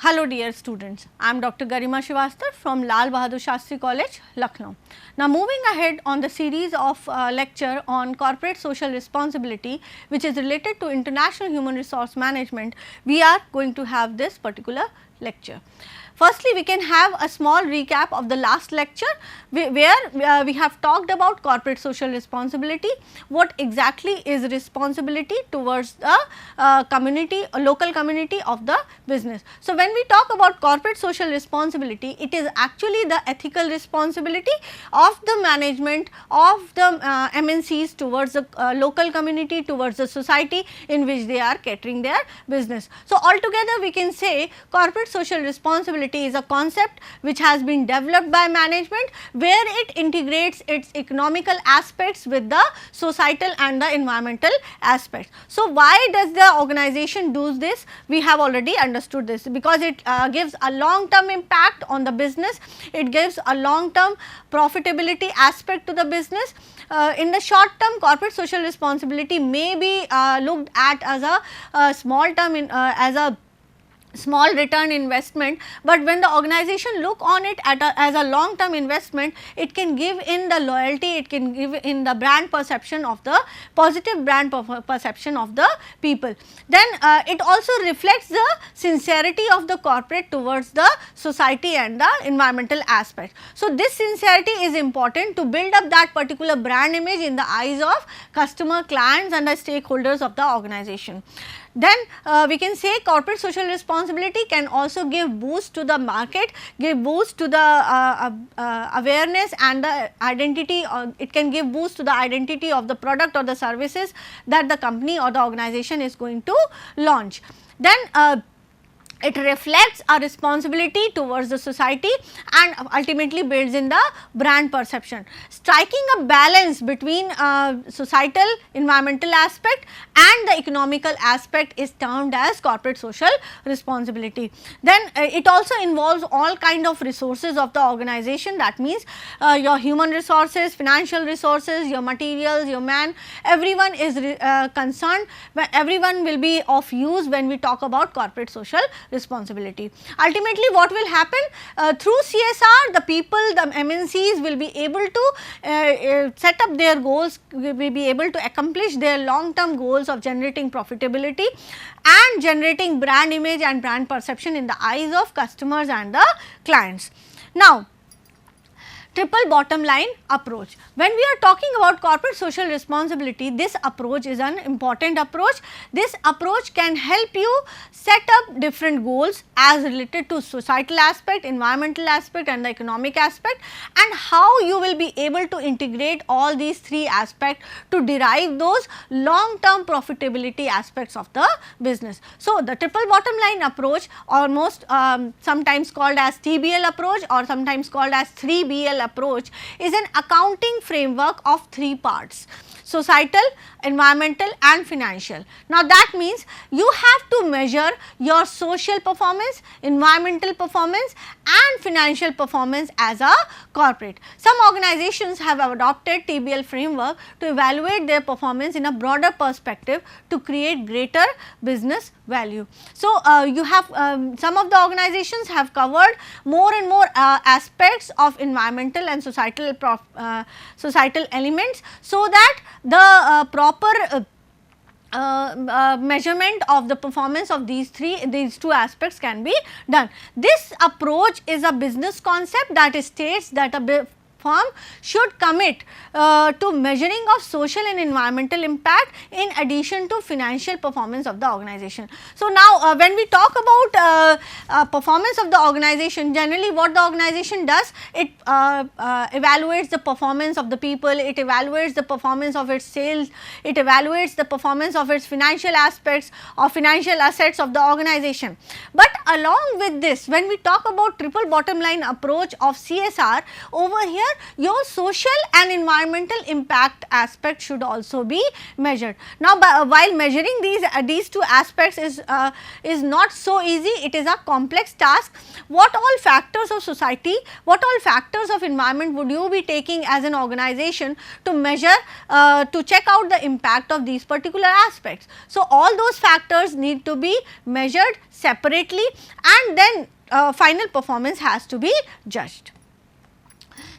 Hello dear students, I am Dr. Garima Srivastava from Lal Bahadur Shastri College, Lucknow. Now moving ahead on the series of lecture on corporate social responsibility, which is related to international human resource management, we are going to have this particular lecture. Firstly, we can have a small recap of the last lecture where we have talked about corporate social responsibility, what exactly is responsibility towards the community, local community of the business. So, when we talk about corporate social responsibility, it is actually the ethical responsibility of the management of the MNCs towards the local community, towards the society in which they are catering their business. So, altogether we can say corporate social responsibility is a concept which has been developed by management, where it integrates its economical aspects with the societal and the environmental aspects. So, why does the organization do this? We have already understood this, because it gives a long term impact on the business, it gives a long term profitability aspect to the business. In the short term, corporate social responsibility may be looked at as a small term as a small return investment, but when the organization look on it as a long term investment, it can give in the loyalty, it can give in the brand perception of the positive brand perception of the people. Then it also reflects the sincerity of the corporate towards the society and the environmental aspect. So, this sincerity is important to build up that particular brand image in the eyes of customer, clients and the stakeholders of the organization. Then we can say corporate social responsibility can also give boost to the market, give boost to the awareness and the identity, or it can give boost to the identity of the product or the services that the company or the organization is going to launch. Then it reflects a responsibility towards the society and ultimately builds in the brand perception. Striking a balance between societal, environmental aspect and the economical aspect is termed as corporate social responsibility. Then it also involves all kind of resources of the organization, that means your human resources, financial resources, your materials, your man, everyone is concerned, everyone will be of use when we talk about corporate social responsibility. Ultimately, what will happen through CSR, the people, the MNCs will be able to set up their goals, will be able to accomplish their long term goals of generating profitability and generating brand image and brand perception in the eyes of customers and the clients. Now, triple bottom line approach. When we are talking about corporate social responsibility, this approach is an important approach. This approach can help you set up different goals as related to societal aspect, environmental aspect and the economic aspect, and how you will be able to integrate all these three aspects to derive those long term profitability aspects of the business. So, the triple bottom line approach, almost sometimes called as TBL approach or sometimes called as 3BL approach, is an accounting framework of three parts: societal, environmental and financial. Now, that means you have to measure your social performance, environmental performance and financial performance as a corporate. Some organizations have adopted TBL framework to evaluate their performance in a broader perspective to create greater business value. So, you have some of the organizations have covered more and more aspects of environmental and societal elements, so that the proper measurement of the performance of these two aspects can be done. This approach is a business concept that states that a firm should commit to measuring of social and environmental impact in addition to financial performance of the organization. So, now when we talk about performance of the organization, generally what the organization does, it evaluates the performance of the people, it evaluates the performance of its sales, it evaluates the performance of its financial aspects or financial assets of the organization. But along with this, when we talk about triple bottom line approach of CSR, over here your social and environmental impact aspect should also be measured. Now, while measuring these two aspects is not so easy, it is a complex task. What all factors of society, what all factors of environment would you be taking as an organization to measure, to check out the impact of these particular aspects. So, all those factors need to be measured separately, and then final performance has to be judged.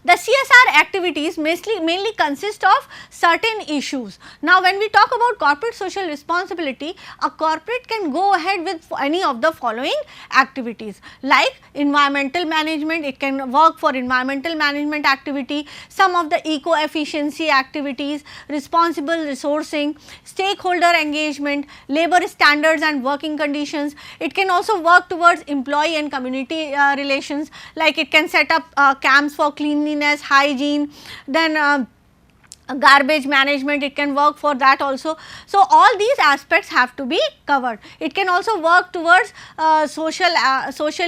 The CSR activities mainly consist of certain issues. Now, when we talk about corporate social responsibility, a corporate can go ahead with any of the following activities, like environmental management. It can work for environmental management activity, some of the eco-efficiency activities, responsible resourcing, stakeholder engagement, labor standards and working conditions. It can also work towards employee and community relations, like it can set up camps for cleanliness, hygiene, then garbage management, it can work for that also. So, all these aspects have to be covered. It can also work towards social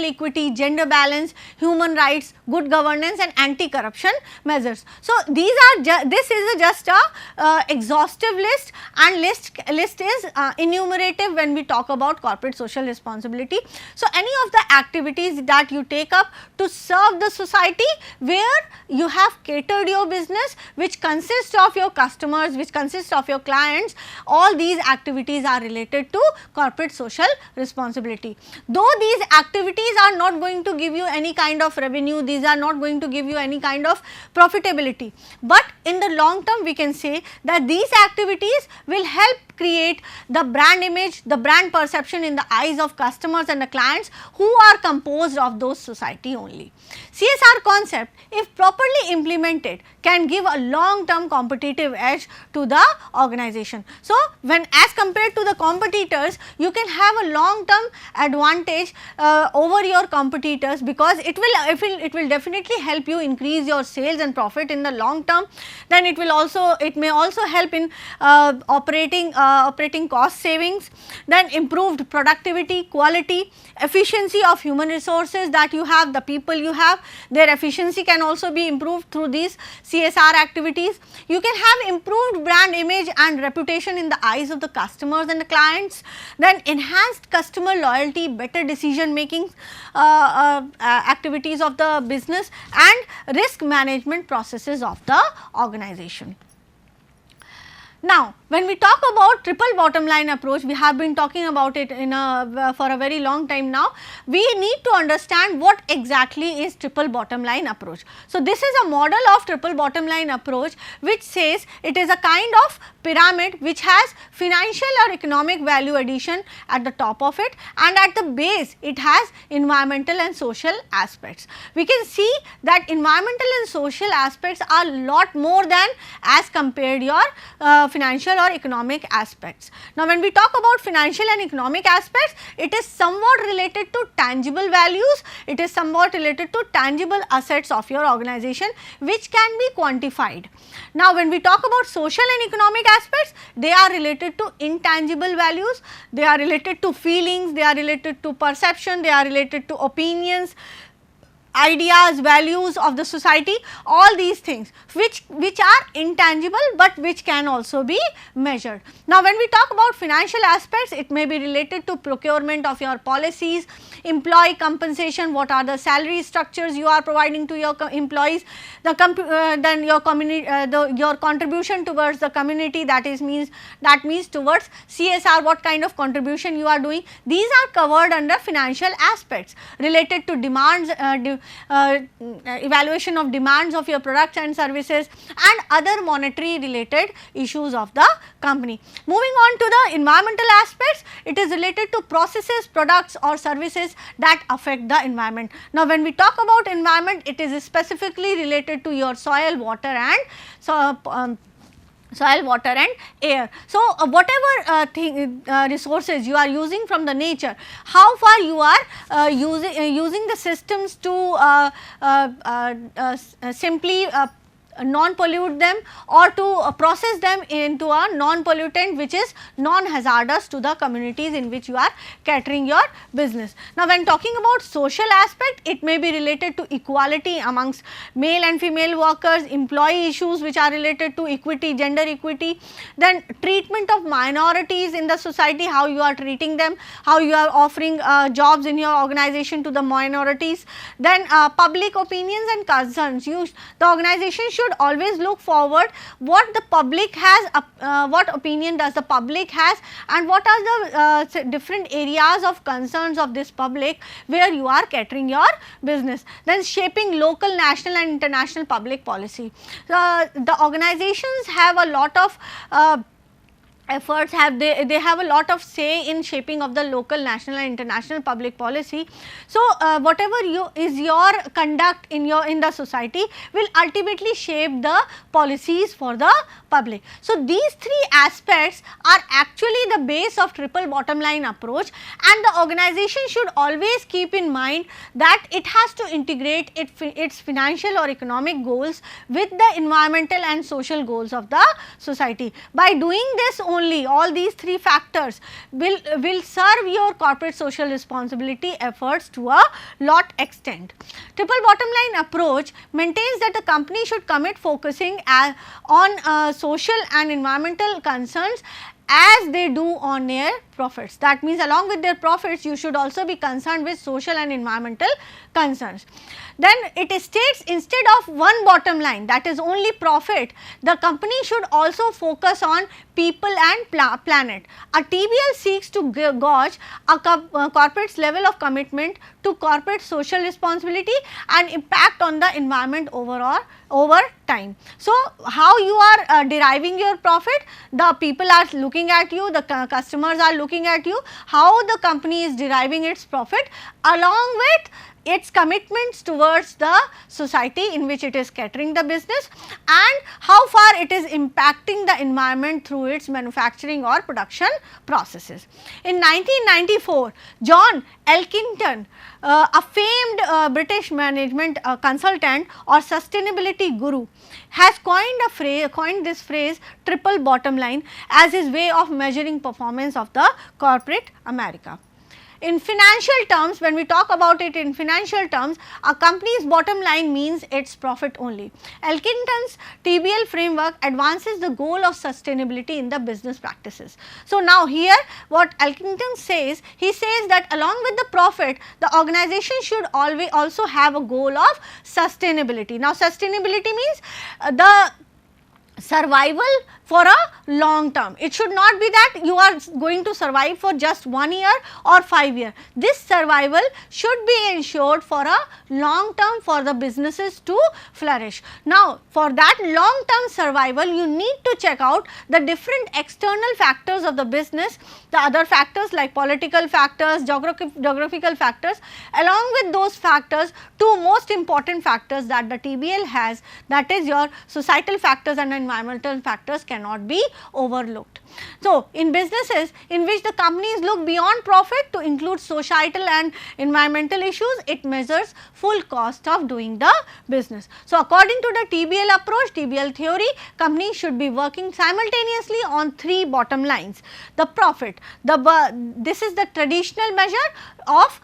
equity, gender balance, human rights, good governance and anti-corruption measures. So, these are this is just a exhaustive list, and list is enumerative when we talk about corporate social responsibility. So, any of the activities that you take up to serve the society, where you have catered your business, which consists of your customers, which consists of your clients, all these activities are related to corporate social responsibility. Though these activities are not going to give you any kind of revenue, these are not going to give you any kind of profitability, but in the long term we can say that these activities will help create the brand image, the brand perception in the eyes of customers and the clients who are composed of those society only. CSR concept, if properly implemented, can give a long term competitive edge to the organization. So, when as compared to the competitors, you can have a long term advantage over your competitors, because it will definitely help you increase your sales and profit in the long term. Then it may also help in operating cost savings, then improved productivity, quality, efficiency of human resources that you have, the people you have, their efficiency can also be improved through these CSR activities. You can have improved brand image and reputation in the eyes of the customers and the clients, then enhanced customer loyalty, better decision making activities of the business, and risk management processes of the organization. Now, when we talk about triple bottom line approach, we have been talking about it for a very long time now. We need to understand what exactly is triple bottom line approach. So, this is a model of triple bottom line approach, which says it is a kind of pyramid which has financial or economic value addition at the top of it, and at the base it has environmental and social aspects. We can see that environmental and social aspects are lot more than as compared your financial or economic aspects. Now, when we talk about financial and economic aspects, it is somewhat related to tangible values, it is somewhat related to tangible assets of your organization which can be quantified. Now, when we talk about social and economic aspects, they are related to intangible values, they are related to feelings, they are related to perception, they are related to opinions, ideas, values of the society, all these things which are intangible, but which can also be measured. Now, when we talk about financial aspects, it may be related to procurement of your policies, employee compensation, what are the salary structures you are providing to your employees, then your community, your contribution towards the community, that means towards CSR, what kind of contribution you are doing. These are covered under financial aspects related to demands, evaluation of demands of your products and services, and other monetary related issues of the company. Moving on to the environmental aspects, it is related to processes, products or services that affect the environment. Now, when we talk about environment, it is specifically related to your soil, water and air. So, whatever resources you are using from the nature, how far you are using the systems to simply non-pollute them or to process them into a non-pollutant which is non-hazardous to the communities in which you are catering your business. Now, when talking about social aspect, it may be related to equality amongst male and female workers, employee issues which are related to equity, gender equity, then treatment of minorities in the society, how you are treating them, how you are offering jobs in your organization to the minorities, then public opinions and concerns. The organization should always look forward what the public has, what opinion does the public has, and what are the different areas of concerns of this public where you are catering your business. Then shaping local, national and international public policy. The organizations have a lot of efforts, they have a lot of say in shaping of the local, national and international public policy. So, whatever is your conduct in the society will ultimately shape the policies for the public. So, these three aspects are actually the base of triple bottom line approach, and the organization should always keep in mind that it has to integrate its financial or economic goals with the environmental and social goals of the society. By doing this only, all these three factors will serve your corporate social responsibility efforts to a lot extent. Triple bottom line approach maintains that the company should commit focusing on social and environmental concerns as they do on their profits. That means along with their profits, you should also be concerned with social and environmental concerns. Then it states, instead of one bottom line, that is only profit, the company should also focus on people and planet. A TBL seeks to gauge a corporate's level of commitment to corporate social responsibility and impact on the environment overall over time. So, how you are deriving your profit, the people are looking at you, the customers are looking at you, how the company is deriving its profit along with its commitments towards the society in which it is catering the business, and how far it is impacting the environment through its manufacturing or production processes. In 1994, John Elkington, a famed British management consultant or sustainability guru, has coined this phrase triple bottom line as his way of measuring performance of the corporate America. In financial terms, when we talk about it in financial terms, a company's bottom line means its profit only. Elkington's TBL framework advances the goal of sustainability in the business practices. So, now here what Elkington says, he says that along with the profit, the organization should always also have a goal of sustainability. Now, sustainability means the survival for a long term. It should not be that you are going to survive for just 1 year or 5 years. This survival should be ensured for a long term for the businesses to flourish. Now, for that long term survival, you need to check out the different external factors of the business, the other factors like political factors, geographical factors. Along with those factors, two most important factors that the TBL has, that is your societal factors and environmental factors, cannot be overlooked. So, in businesses in which the companies look beyond profit to include societal and environmental issues, it measures full cost of doing the business. So, according to the TBL approach, TBL theory, companies should be working simultaneously on three bottom lines. The profit, this is the traditional measure of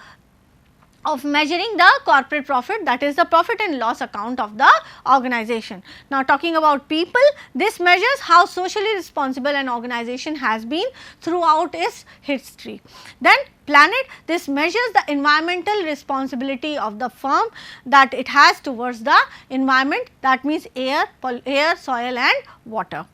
measuring the corporate profit, that is the profit and loss account of the organization. Now, talking about people, this measures how socially responsible an organization has been throughout its history. Then planet, this measures the environmental responsibility of the firm that it has towards the environment, that means air, soil and water.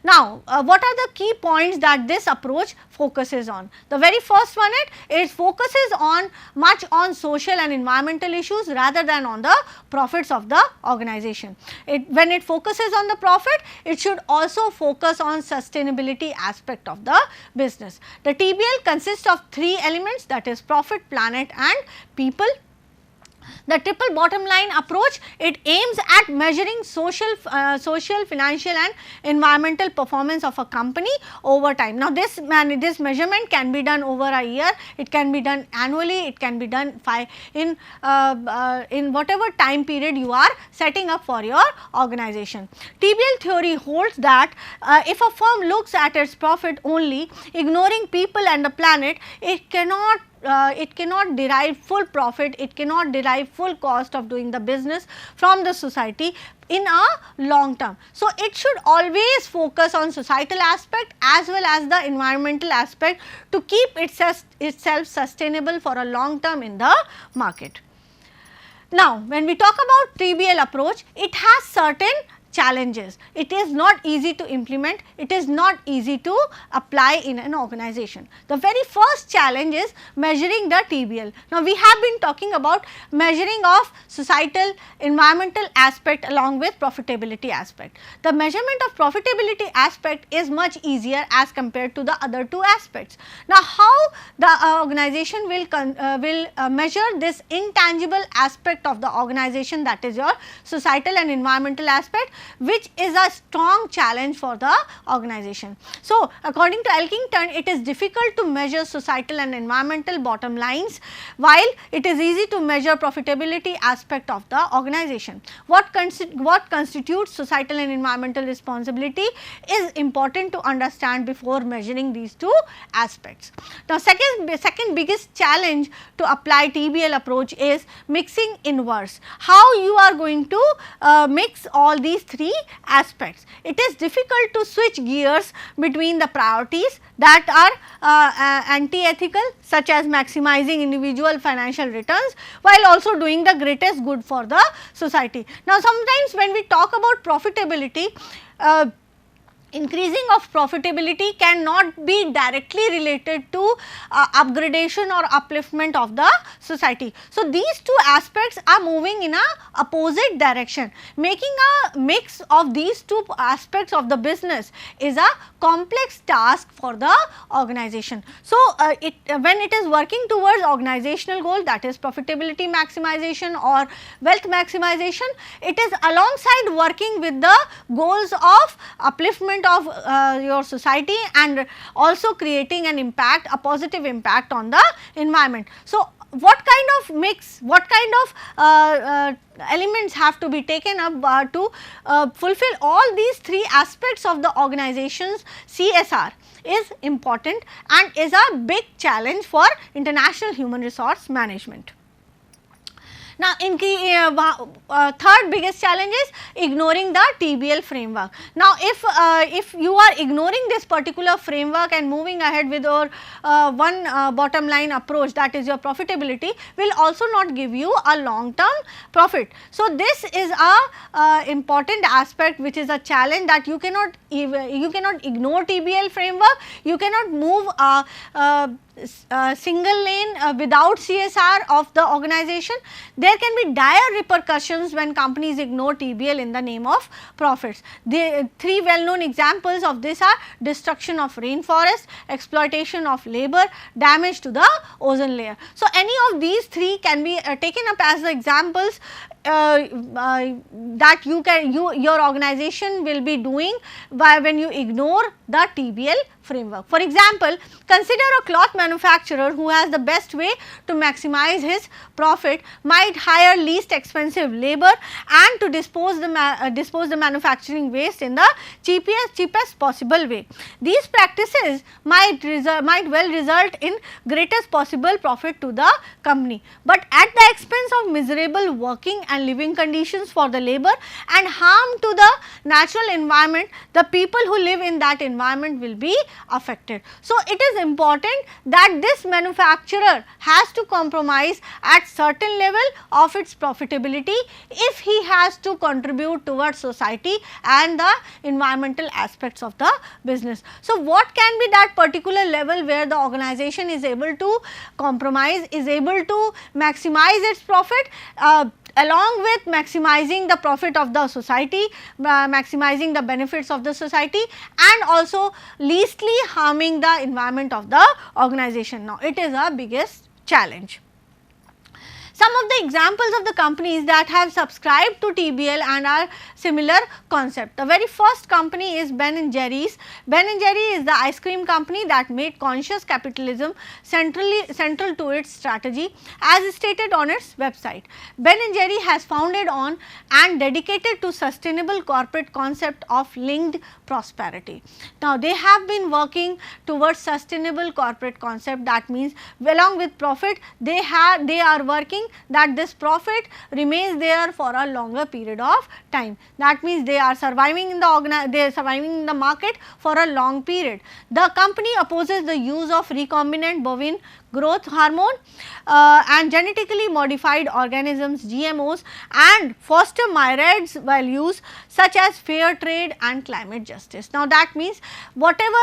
Now, what are the key points that this approach focuses on? The very first one, it focuses on much on social and environmental issues rather than on the profits of the organization. When it focuses on the profit, it should also focus on sustainability aspect of the business. The TBL consists of three elements, that is profit, planet and people. The triple bottom line approach, it aims at measuring social, financial and environmental performance of a company over time. Now, this measurement can be done over a year, it can be done annually, it can be done in whatever time period you are setting up for your organization. TBL theory holds that if a firm looks at its profit only, ignoring people and the planet, it cannot derive full profit, it cannot derive full cost of doing the business from the society in a long term. So, it should always focus on societal aspect as well as the environmental aspect to keep itself sustainable for a long term in the market. Now, when we talk about TBL approach, it has certain challenges. It is not easy to implement, it is not easy to apply in an organization. The very first challenge is measuring the TBL. Now, we have been talking about measuring of societal, environmental aspect along with profitability aspect. The measurement of profitability aspect is much easier as compared to the other two aspects. Now, how the organization will measure this intangible aspect of the organization, that is your societal and environmental aspect, which is a strong challenge for the organization. So, according to Elkington, it is difficult to measure societal and environmental bottom lines, while it is easy to measure profitability aspect of the organization. What constitutes societal and environmental responsibility is important to understand before measuring these two aspects. Now, second biggest challenge to apply TBL approach is mixing inverse. How you are going to mix all these three aspects. It is difficult to switch gears between the priorities that are anti-ethical, such as maximizing individual financial returns while also doing the greatest good for the society. Now, sometimes when we talk about profitability, increasing of profitability cannot be directly related to upgradation or upliftment of the society. So, these two aspects are moving in a opposite direction. Making a mix of these two aspects of the business is a complex task for the organization. So, when it is working towards organizational goal, that is profitability maximization or wealth maximization, it is alongside working with the goals of upliftment of your society and also creating an impact, a positive impact on the environment. So, what kind of mix, what kind of elements have to be taken up to fulfill all these three aspects of the organization's CSR is important and is a big challenge for international human resource management. Now, in third biggest challenge is ignoring the TBL framework. Now, if you are ignoring this particular framework and moving ahead with your one bottom line approach, that is your profitability, will also not give you a long term profit. So, this is a important aspect which is a challenge, that you cannot ignore TBL framework, you cannot move single lane without CSR of the organization. There can be dire repercussions when companies ignore TBL in the name of profits. The three well known examples of this are destruction of rainforest, exploitation of labor, damage to the ozone layer. So, any of these three can be taken up as the examples that your organization will be doing when you ignore the TBL framework. For example, consider a cloth manufacturer who has the best way to maximize his profit might hire least expensive labor and to dispose the manufacturing waste in the cheapest possible way. These practices might well result in greatest possible profit to the company, but at the expense of miserable working and living conditions for the labor and harm to the natural environment. The people who live in that environment will be affected. So, it is important that this manufacturer has to compromise at certain level of its profitability if he has to contribute towards society and the environmental aspects of the business. So, what can be that particular level where the organization is able to compromise, is able to maximize its profit along with maximizing the profit of the society, maximizing the benefits of the society, and also leastly harming the environment of the organization. Now, it is our biggest challenge. Some of the examples of the companies that have subscribed to TBL and are similar concept. The very first company is Ben and Jerry's. Ben and Jerry is the ice cream company that made conscious capitalism central to its strategy as stated on its website. Ben and Jerry has founded on and dedicated to sustainable corporate concept of linked prosperity. Now, they have been working towards sustainable corporate concept, that means along with profit they are working that this profit remains there for a longer period of time. That means they are surviving in the market for a long period. The company opposes the use of recombinant bovine growth hormone and genetically modified organisms (GMOs) and foster myriad values such as fair trade and climate justice. Now, that means whatever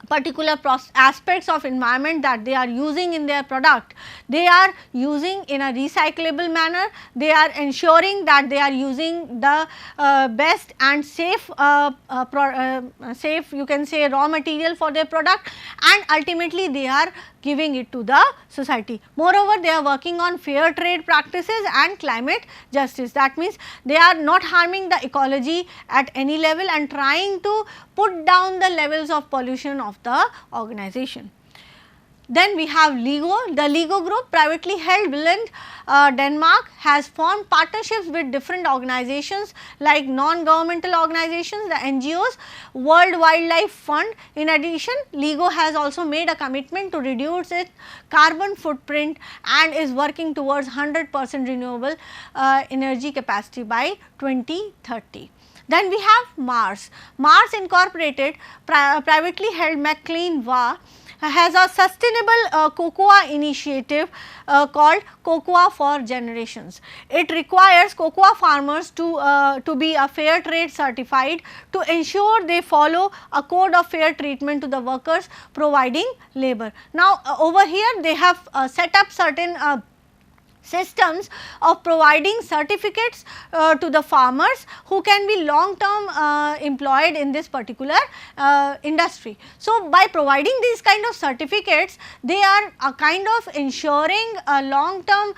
particular aspects of environment that they are using in their product, they are using in a recyclable manner, they are ensuring that they are using the best and safe you can say raw material for their product, and ultimately they are giving it to the society. Moreover, they are working on fair trade practices and climate justice. That means they are not harming the ecology at any level and trying to put down the levels of pollution of the organization. Then we have LEGO. The LEGO group, privately held Billund, Denmark, has formed partnerships with different organizations like non-governmental organizations, the NGOs, World Wildlife Fund. In addition, LEGO has also made a commitment to reduce its carbon footprint and is working towards 100% renewable energy capacity by 2030. Then we have Mars. Mars Incorporated, privately held McLean Va, has a sustainable cocoa initiative called Cocoa for Generations. It requires cocoa farmers to be a fair trade certified to ensure they follow a code of fair treatment to the workers providing labor. Now, over here they have set up certain systems of providing certificates to the farmers who can be long term employed in this particular industry. So, by providing these kind of certificates, they are kind of ensuring long term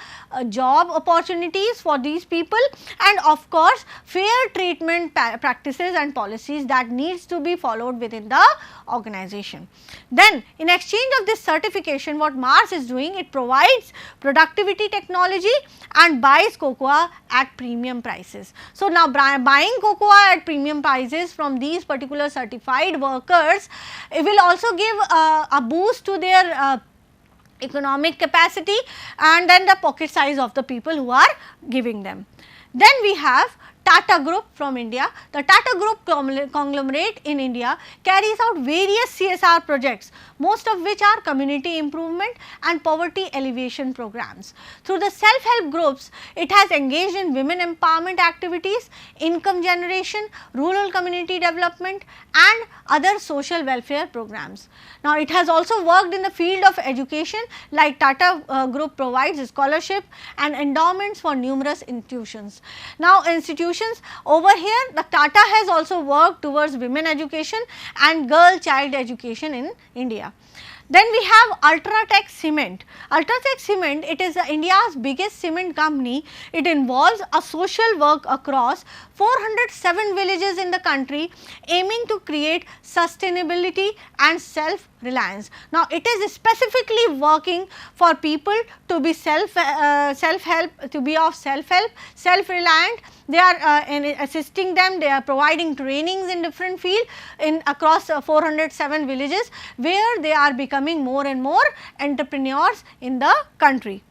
job opportunities for these people, and of course, fair treatment practices and policies that needs to be followed within the organization. Then, in exchange of this certification, what Mars is doing, it provides productivity technology and buys cocoa at premium prices. So, now buying cocoa at premium prices from these particular certified workers, it will also give a boost to their economic capacity and then the pocket size of the people who are giving them. Then we have Tata Group from India. The Tata Group conglomerate in India carries out various CSR projects, most of which are community improvement and poverty alleviation programs. Through the self-help groups, it has engaged in women empowerment activities, income generation, rural community development and other social welfare programs. Now, it has also worked in the field of education, like Tata Group provides scholarship and endowments for numerous institutions. Now, institutions over here, the Tata has also worked towards women education and girl child education in India. Then we have Ultratech Cement. Ultratech Cement, it is India's biggest cement company. It involves a social work across 407 villages in the country, aiming to create sustainability and self-reliance. Now, it is specifically working for people to be self-help, to be of self-help, self-reliant. They are assisting them, they are providing trainings in different fields in across 407 villages, where they are becoming more and more entrepreneurs in the country.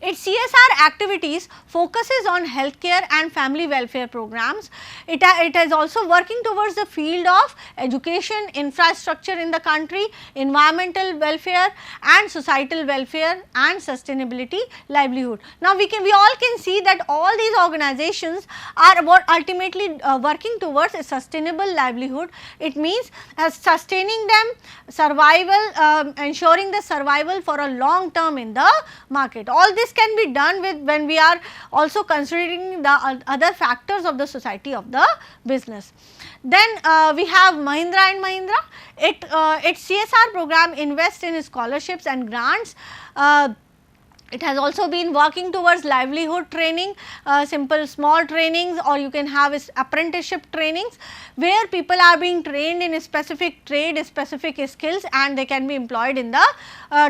Its CSR activities focuses on healthcare and family welfare programs. It is also working towards the field of education, infrastructure in the country, environmental welfare and societal welfare and sustainability livelihood. Now, we all can see that all these organizations are ultimately working towards a sustainable livelihood. It means sustaining them, survival, ensuring the survival for a long term in the market. All this can be done with when we are also considering the other factors of the society of the business. Then we have Mahindra and Mahindra. Its CSR program invests in scholarships and grants. It has also been working towards livelihood training, simple small trainings, or you can have apprenticeship trainings, where people are being trained in a specific trade, specific skills, and they can be employed in the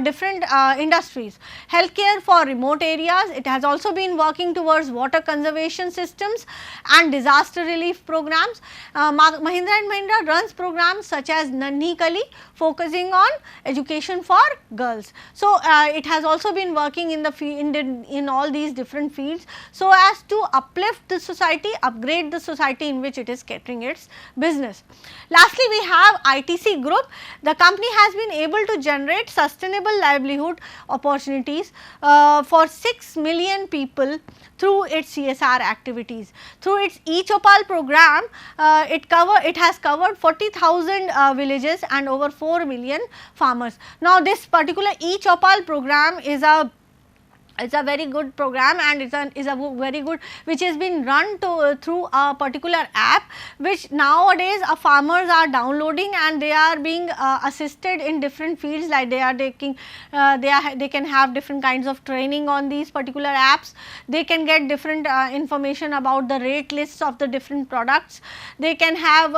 different industries. Healthcare for remote areas. It has also been working towards water conservation systems and disaster relief programs. Mahindra and Mahindra runs programs such as Nanhi Kali, focusing on education for girls. So, it has also been working in the in all these different fields, so as to uplift the society, upgrade the society in which it is catering its business. Lastly, we have ITC Group. The company has been able to generate sustainable livelihood opportunities for 6 million people through its CSR activities. Through its e-Chopal program, it has covered 40,000 villages and over 4 million farmers. Now, this particular e-Chopal program is a very good program, and is a very good, which has been run through a particular app, which nowadays farmers are downloading, and they are being assisted in different fields, like they are taking they can have different kinds of training on these particular apps. They can get different information about the rate lists of the different products. They can have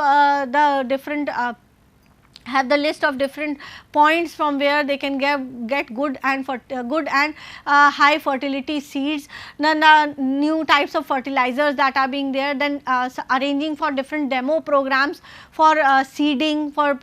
the different have the list of different points from where they can get good and high fertility seeds, then new types of fertilizers that are being there, then arranging for different demo programs for seeding, for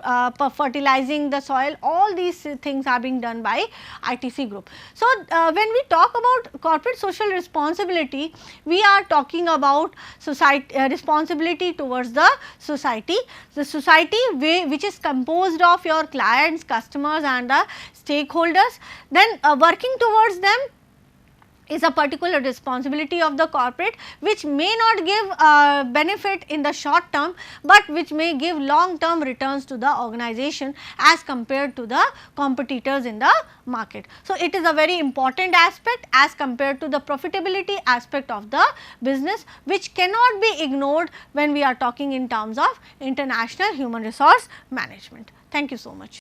fertilizing the soil. All these things are being done by ITC Group. So, when we talk about corporate social responsibility, we are talking about society responsibility towards the society which is composed of your clients, customers, and the stakeholders. Then working towards them is a particular responsibility of the corporate, which may not give benefit in the short term, but which may give long term returns to the organization as compared to the competitors in the market. So, it is a very important aspect as compared to the profitability aspect of the business, which cannot be ignored when we are talking in terms of international human resource management. Thank you so much.